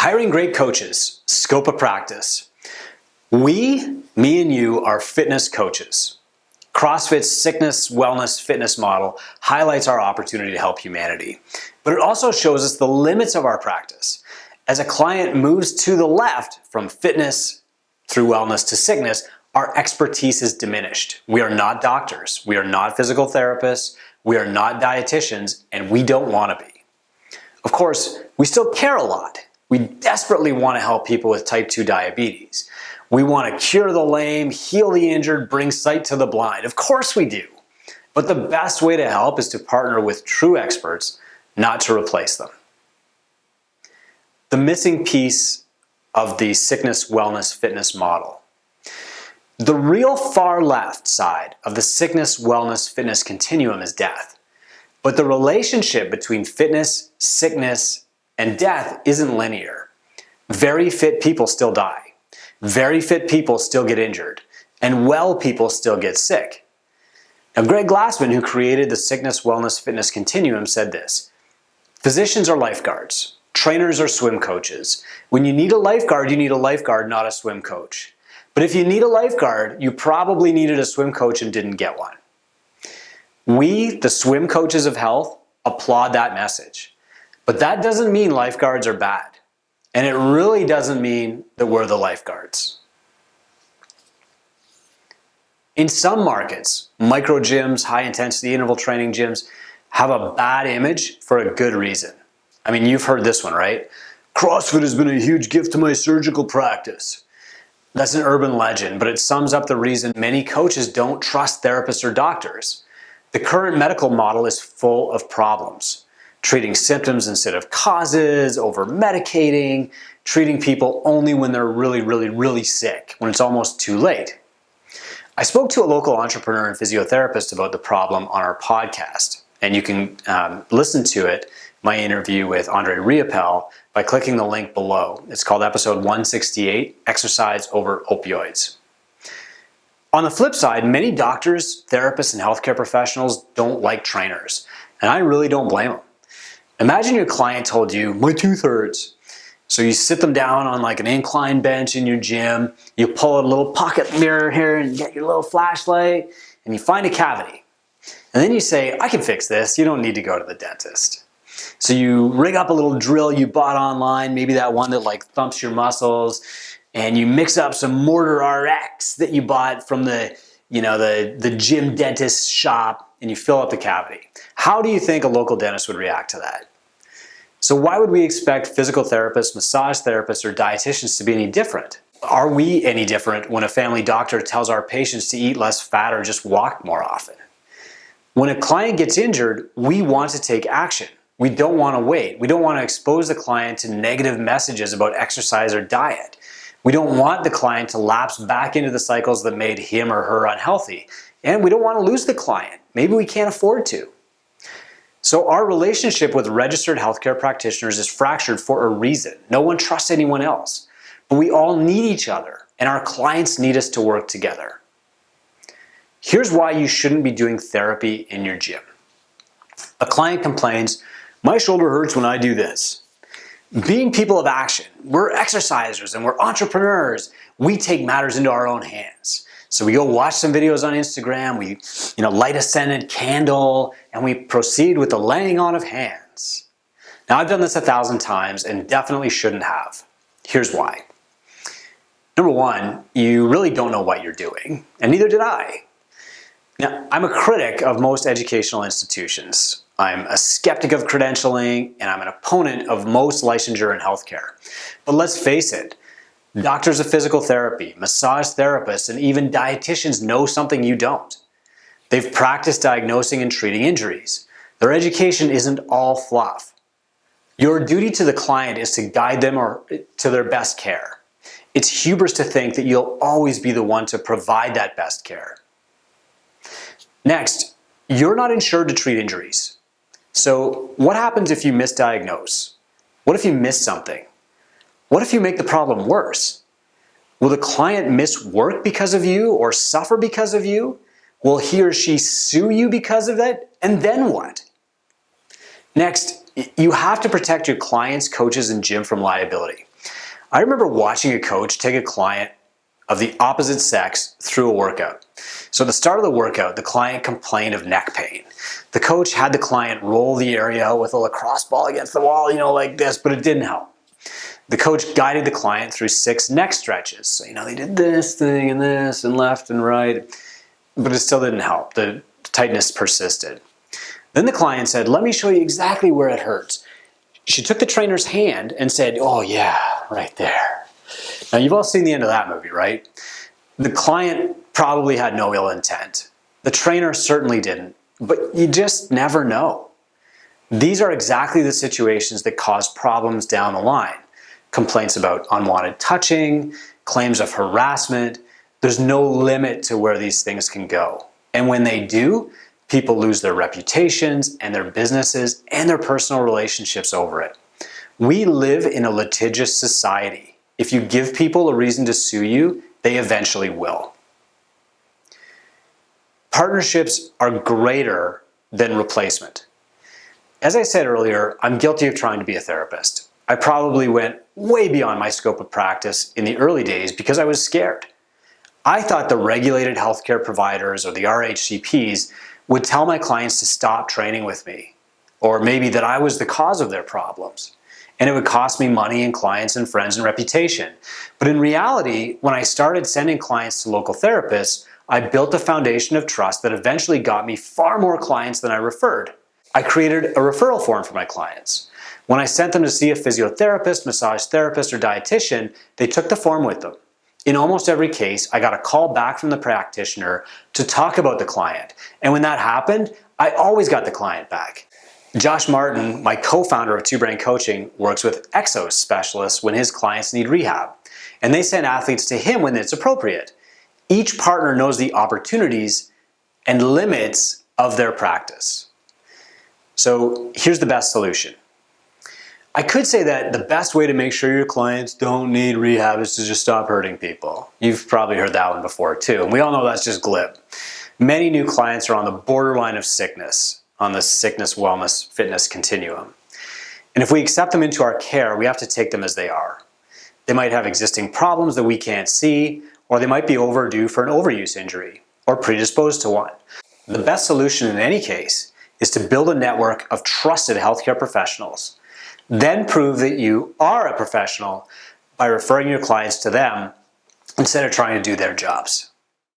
Hiring great coaches, scope of practice. Me and you are fitness coaches. CrossFit's sickness, wellness, fitness model highlights our opportunity to help humanity. But it also shows us the limits of our practice. As a client moves to the left from fitness through wellness to sickness, our expertise is diminished. We are not doctors. We are not physical therapists. We are not dietitians, and we don't want to be. Of course, we still care a lot. We desperately want to help people with type 2 diabetes. We want to cure the lame, heal the injured, bring sight to the blind. Of course we do. But the best way to help is to partner with true experts, not to replace them. The missing piece of the sickness, wellness, fitness model. The real far left side of the sickness, wellness, fitness continuum is death. But the relationship between fitness, sickness, and death isn't linear. Very fit people still die. Very fit people still get injured. And well people still get sick. Now, Greg Glassman, who created the sickness, wellness, fitness continuum, said this: physicians are lifeguards. Trainers are swim coaches. When you need a lifeguard, not a swim coach. But if you need a lifeguard, you probably needed a swim coach and didn't get one. We, the swim coaches of health, applaud that message. But that doesn't mean lifeguards are bad. And it really doesn't mean that we're the lifeguards. In some markets, micro gyms, high intensity interval training gyms have a bad image for a good reason. I mean, you've heard this one, right? CrossFit has been a huge gift to my surgical practice. That's an urban legend, but it sums up the reason many coaches don't trust therapists or doctors. The current medical model is full of problems. Treating symptoms instead of causes, over-medicating, treating people only when they're really sick, when it's almost too late. I spoke to a local entrepreneur and physiotherapist about the problem on our podcast, and you can listen to it, my interview with Andre Riopel, by clicking the link below. It's called episode 168, Exercise Over Opioids. On the flip side, many doctors, therapists, and healthcare professionals don't like trainers, and I really don't blame them. Imagine your client told you, my tooth hurts. So you sit them down on like an incline bench in your gym, you pull out a little pocket mirror here and get your little flashlight, and you find a cavity. And then you say, I can fix this, you don't need to go to the dentist. So you rig up a little drill you bought online, maybe that one that like thumps your muscles, and you mix up some Mortar RX that you bought from the gym dentist shop, and you fill up the cavity. How do you think a local dentist would react to that? So why would we expect physical therapists, massage therapists, or dietitians to be any different? Are we any different when a family doctor tells our patients to eat less fat or just walk more often? When a client gets injured, we want to take action. We don't want to wait. We don't want to expose the client to negative messages about exercise or diet. We don't want the client to lapse back into the cycles that made him or her unhealthy. And we don't want to lose the client. Maybe we can't afford to. So our relationship with registered healthcare practitioners is fractured for a reason. No one trusts anyone else. But we all need each other, and our clients need us to work together. Here's why you shouldn't be doing therapy in your gym. A client complains, my shoulder hurts when I do this. Being people of action, we're exercisers and we're entrepreneurs. We take matters into our own hands. So we go watch some videos on Instagram, we light a scented candle, and we proceed with the laying on of hands. Now, I've done this 1,000 times and definitely shouldn't have. Here's why. Number one, you really don't know what you're doing, and neither did I. Now, I'm a critic of most educational institutions. I'm a skeptic of credentialing, and I'm an opponent of most licensure in healthcare. But let's face it, doctors of physical therapy, massage therapists, and even dietitians know something you don't. They've practiced diagnosing and treating injuries. Their education isn't all fluff. Your duty to the client is to guide them to their best care. It's hubris to think that you'll always be the one to provide that best care. Next, you're not insured to treat injuries. So what happens if you misdiagnose? What if you miss something? What if you make the problem worse? Will the client miss work because of you or suffer because of you? Will he or she sue you because of that? And then what? Next, you have to protect your clients, coaches, and gym from liability. I remember watching a coach take a client of the opposite sex through a workout. So at the start of the workout, the client complained of neck pain. The coach had the client roll the area out with a lacrosse ball against the wall, like this, but it didn't help. The coach guided the client through 6 neck stretches. So, they did this thing and this and left and right, but it still didn't help. The tightness persisted. Then the client said, "Let me show you exactly where it hurts." She took the trainer's hand and said, "Oh yeah, right there." Now you've all seen the end of that movie, right? The client probably had no ill intent. The trainer certainly didn't, but you just never know. These are exactly the situations that cause problems down the line. Complaints about unwanted touching, claims of harassment. There's no limit to where these things can go. And when they do, people lose their reputations and their businesses and their personal relationships over it. We live in a litigious society. If you give people a reason to sue you, they eventually will. Partnerships are greater than replacement. As I said earlier, I'm guilty of trying to be a therapist. I probably went way beyond my scope of practice in the early days because I was scared. I thought the regulated healthcare providers or the RHCPs would tell my clients to stop training with me, or maybe that I was the cause of their problems, and it would cost me money and clients and friends and reputation. But in reality, when I started sending clients to local therapists, I built a foundation of trust that eventually got me far more clients than I referred. I created a referral form for my clients. When I sent them to see a physiotherapist, massage therapist, or dietitian, they took the form with them. In almost every case, I got a call back from the practitioner to talk about the client. And when that happened, I always got the client back. Josh Martin, my co-founder of Two Brain Coaching, works with exos specialists when his clients need rehab. And they send athletes to him when it's appropriate. Each partner knows the opportunities and limits of their practice. So here's the best solution. I could say that the best way to make sure your clients don't need rehab is to just stop hurting people. You've probably heard that one before too, and we all know that's just glib. Many new clients are on the borderline of sickness, on the sickness, wellness, fitness continuum. And if we accept them into our care, we have to take them as they are. They might have existing problems that we can't see, or they might be overdue for an overuse injury, or predisposed to one. The best solution in any case is to build a network of trusted healthcare professionals. Then prove that you are a professional by referring your clients to them instead of trying to do their jobs.